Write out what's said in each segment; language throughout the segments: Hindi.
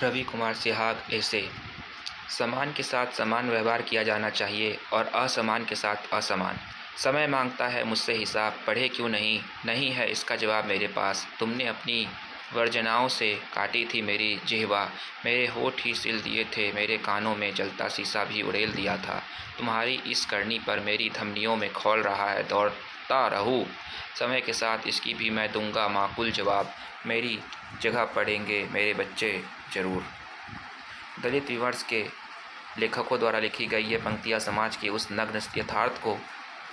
रवि कुमार सिहाग ऐसे समान के साथ समान व्यवहार किया जाना चाहिए और असमान के साथ असमान। समय मांगता है मुझसे हिसाब, पढ़े क्यों नहीं? नहीं है इसका जवाब मेरे पास। तुमने अपनी वर्जनाओं से काटी थी मेरी जिह्वा, मेरे होठ ही सिल दिए थे, मेरे कानों में जलता शीशा भी उड़ेल दिया था। तुम्हारी इस करनी पर मेरी धमनियों में खौल रहा है दौड़ता रहूं। समय के साथ इसकी भी मैं दूंगा माकूल जवाब, मेरी जगह पढ़ेंगे मेरे बच्चे ज़रूर। दलित विमर्श के लेखकों द्वारा लिखी गई ये पंक्तियाँ समाज के उस नग्न यथार्थ को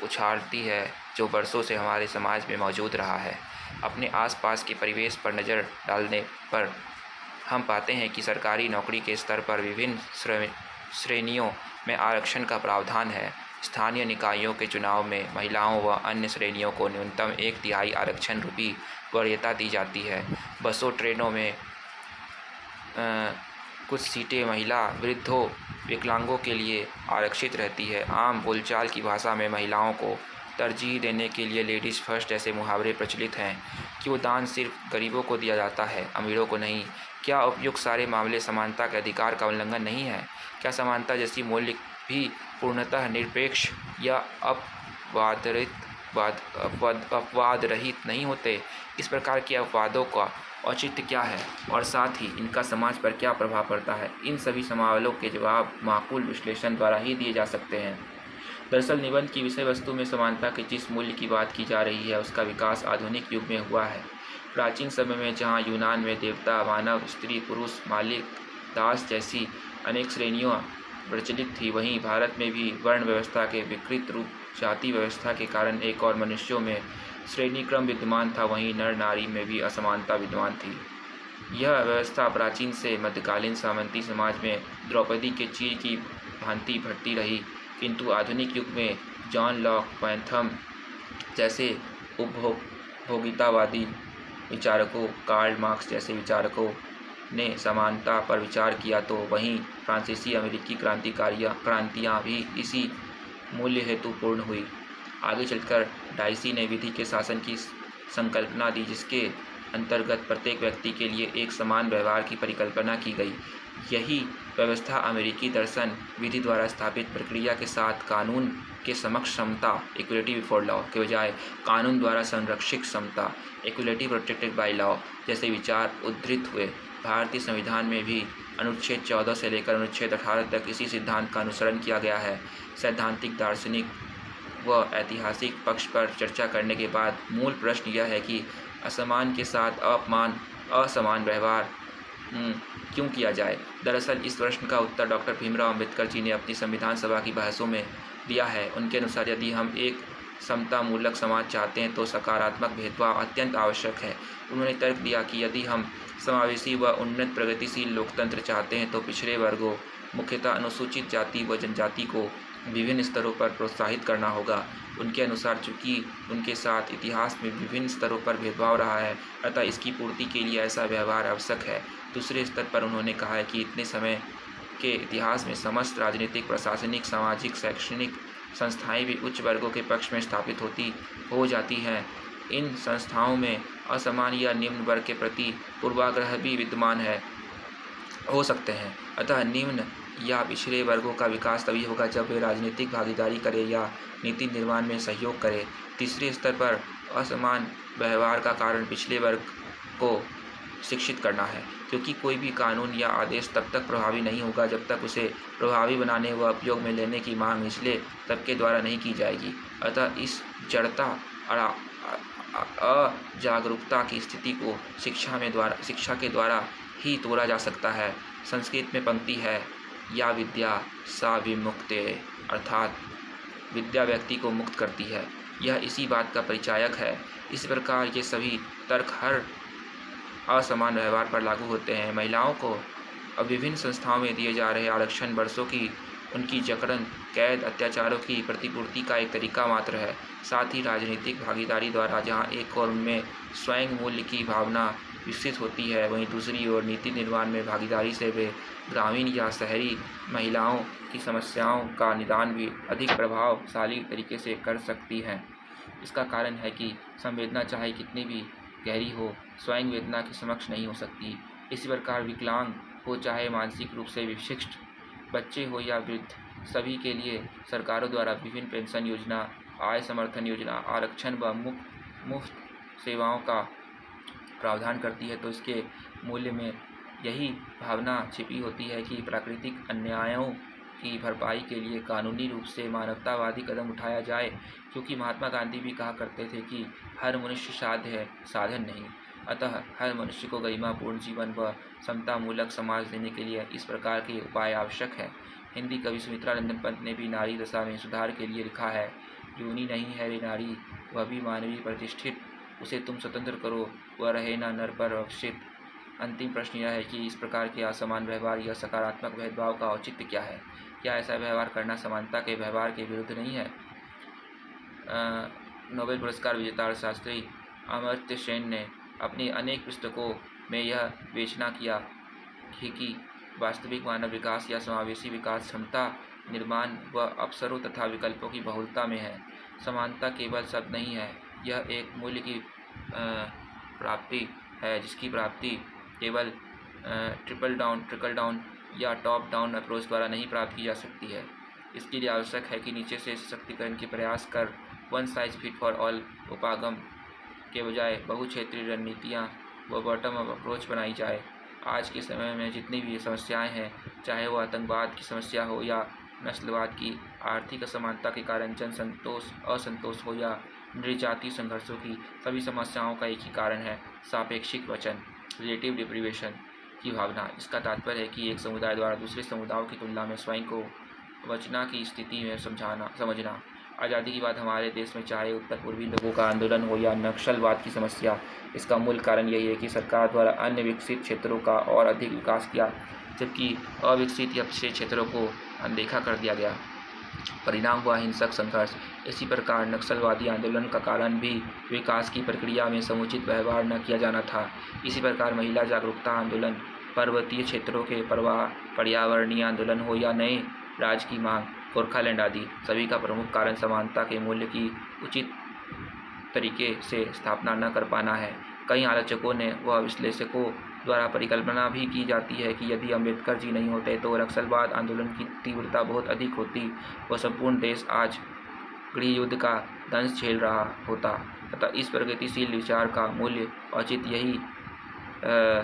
उछालती है जो बरसों से हमारे समाज में मौजूद रहा है। अपने आसपास के परिवेश पर नज़र डालने पर हम पाते हैं कि सरकारी नौकरी के स्तर पर विभिन्न श्रेणियों में आरक्षण का प्रावधान है। स्थानीय निकायों के चुनाव में महिलाओं व अन्य श्रेणियों को न्यूनतम 1/3 आरक्षण रूपी वरीयता दी जाती है। बसों ट्रेनों में कुछ सीटें महिला, वृद्धों, विकलांगों के लिए आरक्षित रहती है। आम बोलचाल की भाषा में महिलाओं को तरजीह देने के लिए लेडीज़ फर्स्ट जैसे मुहावरे प्रचलित हैं। क्यों दान सिर्फ गरीबों को दिया जाता है, अमीरों को नहीं? क्या उपयुक्त सारे मामले समानता के अधिकार का उल्लंघन नहीं है? क्या समानता जैसी मूल्य भी पूर्णतः निरपेक्ष या अपवाद रहित नहीं होते? इस प्रकार के अपवादों का औचित्य क्या है और साथ ही इनका समाज पर क्या प्रभाव पड़ता है? इन सभी सवालों के जवाब माकूल विश्लेषण द्वारा ही दिए जा सकते हैं। दरअसल निबंध की विषय वस्तु में समानता के जिस मूल्य की बात की जा रही है उसका विकास आधुनिक युग में हुआ है। प्राचीन समय में जहाँ यूनान में देवता, मानव, स्त्री, पुरुष, मालिक, दास जैसी अनेक श्रेणियों प्रचलित थी, वहीं भारत में भी वर्ण व्यवस्था के विकृत रूप जाति व्यवस्था के कारण एक और मनुष्यों में श्रेणी क्रम विद्यमान था, वहीं नर नारी में भी असमानता विद्यमान थी। यह व्यवस्था प्राचीन से मध्यकालीन सामंती समाज में द्रौपदी के चीर की भांति बढ़ती रही, किंतु आधुनिक युग में जॉन लॉक, पैंथम जैसे उपभोगितावादी विचारकों, कार्ल मार्क्स जैसे विचारकों ने समानता पर विचार किया, तो वहीं फ्रांसीसी अमेरिकी क्रांतियाँ भी इसी मूल्य हेतु पूर्ण हुई। आगे चलकर डाइसी ने विधि के शासन की संकल्पना दी, जिसके अंतर्गत प्रत्येक व्यक्ति के लिए एक समान व्यवहार की परिकल्पना की गई। यही व्यवस्था अमेरिकी दर्शन विधि द्वारा स्थापित प्रक्रिया के साथ कानून के समक्ष समता, इक्वलिटी बिफोर लॉ के बजाय कानून द्वारा संरक्षित समता, इक्वलिटी प्रोटेक्टेड बाय लॉ जैसे विचार उद्धृत हुए। भारतीय संविधान में भी अनुच्छेद 14 से लेकर अनुच्छेद 18 तक इसी सिद्धांत का अनुसरण किया गया है। सैद्धांतिक, दार्शनिक व ऐतिहासिक पक्ष पर चर्चा करने के बाद मूल प्रश्न यह है कि असमान के साथ असमान व्यवहार क्यों किया जाए। दरअसल इस प्रश्न का उत्तर डॉक्टर भीमराव अम्बेडकर जी ने अपनी संविधान सभा की बहसों में दिया है। उनके अनुसार यदि हम एक समतामूलक समाज चाहते हैं तो सकारात्मक भेदभाव अत्यंत आवश्यक है। उन्होंने तर्क दिया कि यदि हम समावेशी व उन्नत प्रगतिशील लोकतंत्र चाहते हैं तो पिछड़े वर्गों, मुख्यतः अनुसूचित जाति व जनजाति को विभिन्न स्तरों पर प्रोत्साहित करना होगा। उनके अनुसार चूँकि उनके साथ इतिहास में विभिन्न स्तरों पर भेदभाव रहा है, अतः इसकी पूर्ति के लिए ऐसा व्यवहार आवश्यक है। दूसरे स्तर पर उन्होंने कहा है कि इतने समय के इतिहास में समस्त राजनीतिक, प्रशासनिक, सामाजिक, शैक्षणिक संस्थाएं भी उच्च वर्गों के पक्ष में स्थापित हो जाती हैं। इन संस्थाओं में असमान या निम्न वर्ग के प्रति पूर्वाग्रह भी विद्यमान हो सकते हैं। अतः निम्न या पिछड़े वर्गों का विकास तभी होगा जब वे राजनीतिक भागीदारी करें या नीति निर्माण में सहयोग करें। तीसरे स्तर पर असमान व्यवहार का कारण पिछड़े वर्ग को शिक्षित करना है, क्योंकि कोई भी कानून या आदेश तब तक प्रभावी नहीं होगा जब तक उसे प्रभावी बनाने व उपयोग में लेने की मांग निचले तबके द्वारा नहीं की जाएगी। अतः इस जड़ता और अजागरूकता की स्थिति को शिक्षा के द्वारा ही तोड़ा जा सकता है। संस्कृत में पंक्ति है, या विद्या सा विमुक्ते, अर्थात विद्या व्यक्ति को मुक्त करती है। यह इसी बात का परिचायक है। इस प्रकार ये सभी तर्क हर असमान व्यवहार पर लागू होते हैं। महिलाओं को अब विभिन्न संस्थाओं में दिए जा रहे आरक्षण वर्षों की उनकी जकड़न, कैद, अत्याचारों की प्रतिपूर्ति का एक तरीका मात्र है। साथ ही राजनीतिक भागीदारी द्वारा जहां एक ओर उनमें स्वयं मूल्य की भावना विकसित होती है, वहीं दूसरी ओर नीति निर्माण में भागीदारी से वे ग्रामीण या शहरी महिलाओं की समस्याओं का निदान भी अधिक प्रभावशाली तरीके से कर सकती हैं। इसका कारण है कि संवेदना चाहे कितनी भी गहरी हो, स्वयं वेदना के समक्ष नहीं हो सकती। इसी प्रकार विकलांग हो चाहे मानसिक रूप से विशिष्ट, बच्चे हो या वृद्ध, सभी के लिए सरकारों द्वारा विभिन्न पेंशन योजना, आय समर्थन योजना, आरक्षण व मुफ्त सेवाओं का प्रावधान करती है। तो इसके मूल्य में यही भावना छिपी होती है कि प्राकृतिक अन्यायों की भरपाई के लिए कानूनी रूप से मानवतावादी कदम उठाया जाए, क्योंकि महात्मा गांधी भी कहा करते थे कि हर मनुष्य साध्य है, साधन नहीं। अतः हर मनुष्य को गरिमापूर्ण जीवन व समतामूलक समाज देने के लिए इस प्रकार के उपाय आवश्यक है। हिंदी कवि सुमित्रा नंदन पंत ने भी नारी दशा में सुधार के लिए लिखा है, योनि नहीं है रे नारी, वह भी मानवीय प्रतिष्ठित, उसे तुम स्वतंत्र करो, वह रहे ना नर पर अवशित। अंतिम प्रश्न यह है कि इस प्रकार के असमान व्यवहार या सकारात्मक भेदभाव का औचित्य क्या है? क्या ऐसा व्यवहार करना समानता के व्यवहार के विरुद्ध नहीं है? नोबेल पुरस्कार विजेता अर्थशास्त्री अमर्त्य सेन ने अपनी अनेक पुस्तकों में यह विवेचना किया कि वास्तविक मानव विकास या समावेशी विकास क्षमता निर्माण व अवसरों तथा विकल्पों की बहुलता में है। समानता केवल शब्द नहीं है, यह एक मूल्य की प्राप्ति है जिसकी प्राप्ति केवल ट्रिकल डाउन या टॉप डाउन अप्रोच द्वारा नहीं प्राप्त की जा सकती है। इसके लिए आवश्यक है कि नीचे से सशक्तिकरण के प्रयास कर one size fit for all उपागम के बजाय बहुक्षेत्रीय रणनीतियाँ व बॉटम अप अप्रोच बनाई जाए। आज के समय में जितनी भी समस्याएं हैं, चाहे वो आतंकवाद की समस्या हो या नस्लवाद की, आर्थिक असमानता के कारण असंतोष हो या नृजातीय संघर्षों की, सभी समस्याओं का एक ही कारण है, सापेक्षिक वचन, रिलेटिव डिप्रीवेशन की भावना। इसका तात्पर्य है कि एक समुदाय द्वारा दूसरे समुदायों की तुलना में स्वयं को वंचना की स्थिति में समझना। आज़ादी के बाद हमारे देश में चाहे उत्तर पूर्वी लोगों का आंदोलन हो या नक्सलवाद की समस्या, इसका मूल कारण यही है कि सरकार द्वारा अन्य विकसित क्षेत्रों का और अधिक विकास किया, जबकि अविकसित या पिछड़े क्षेत्रों को अनदेखा कर दिया गया। परिणाम हुआ हिंसक संघर्ष। इसी प्रकार नक्सलवादी आंदोलन का कारण भी विकास की प्रक्रिया में समुचित व्यवहार न किया जाना था। इसी प्रकार महिला जागरूकता आंदोलन, पर्वतीय क्षेत्रों के प्रवाह, पर्यावरणीय आंदोलन हो या नए राज्य की मांग, गोरखालैंड आदि, सभी का प्रमुख कारण समानता के मूल्य की उचित तरीके से स्थापना न कर पाना है। कई आलोचकों ने व विश्लेषकों द्वारा परिकल्पना भी की जाती है कि यदि अम्बेडकर जी नहीं होते तो नक्सलवाद आंदोलन की तीव्रता बहुत अधिक होती व संपूर्ण देश आज गृहयुद्ध का दंश झेल रहा होता। अतः इस प्रगतिशील विचार का मूल्य औचित्य यही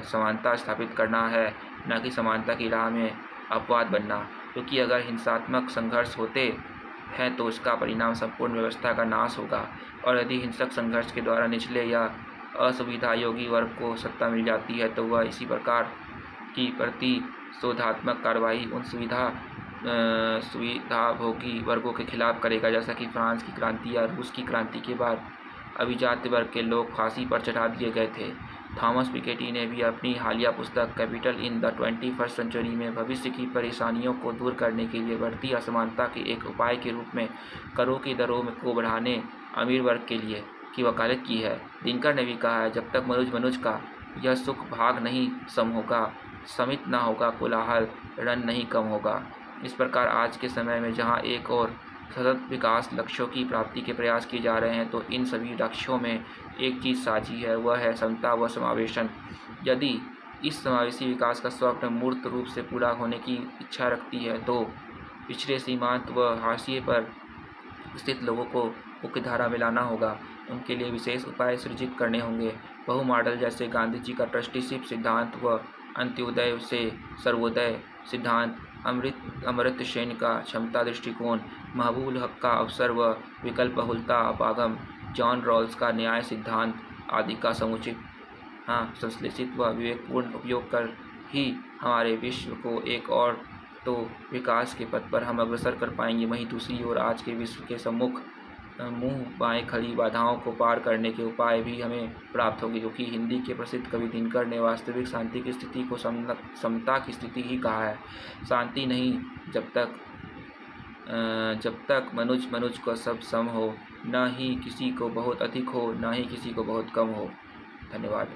समानता स्थापित करना है, न कि समानता की राह में अपवाद बनना। क्योंकि अगर हिंसात्मक संघर्ष होते हैं तो इसका परिणाम संपूर्ण व्यवस्था का नाश होगा, और यदि हिंसक संघर्ष के द्वारा निचले या असुविधायोगी वर्ग को सत्ता मिल जाती है तो वह इसी प्रकार की प्रतिशोधात्मक कार्रवाई उन सुविधाभोगी वर्गों के खिलाफ करेगा, जैसा कि फ्रांस की क्रांति या रूस की क्रांति के बाद अभिजात वर्ग के लोग फांसी पर चढ़ा दिए गए थे। थॉमस पिकेटी ने भी अपनी हालिया पुस्तक capital in the 21st century में भविष्य की परेशानियों को दूर करने के लिए बढ़ती असमानता के एक उपाय के रूप में करों की दरों को बढ़ाने अमीर वर्ग के लिए की वकालत की है। दिनकर ने भी कहा है, जब तक मनुज का यह सुख भाग नहीं सम होगा, समित न होगा कोलाहल, रण नहीं कम होगा। इस प्रकार आज के समय में जहाँ एक और सतत विकास लक्ष्यों की प्राप्ति के प्रयास किए जा रहे हैं, तो इन सभी लक्ष्यों में एक चीज़ साझी है, वह है समता व समावेशन। यदि इस समावेशी विकास का स्वप्न मूर्त रूप से पूरा होने की इच्छा रखती है तो पिछड़े सीमांत व हाशिए पर स्थित लोगों को मुख्यधारा में लाना होगा। उनके लिए विशेष उपाय सृजित करने होंगे। बहु मॉडल जैसे गांधी जी का ट्रस्टीशिप सिद्धांत व अंत्योदय से सर्वोदय सिद्धांत, अमर्त्य सेन का क्षमता दृष्टिकोण, महबूबुल हक का अवसर व विकल्प बहुलता अपागम, जॉन रॉल्स का न्याय सिद्धांत आदि का समुचित संश्लेषित व विवेकपूर्ण उपयोग कर ही हमारे विश्व को एक और तो विकास के पथ पर हम अग्रसर कर पाएंगे, वहीं दूसरी ओर आज के विश्व के सम्मुख मुंह बाएं खड़ी बाधाओं को पार करने के उपाय भी हमें प्राप्त होंगे, क्योंकि हिंदी के प्रसिद्ध कवि दिनकर ने वास्तविक शांति की स्थिति को समता की स्थिति ही कहा है। शांति नहीं जब तक मनुज को सब सम हो, न ही किसी को बहुत अधिक हो, न ही किसी को बहुत कम हो। धन्यवाद।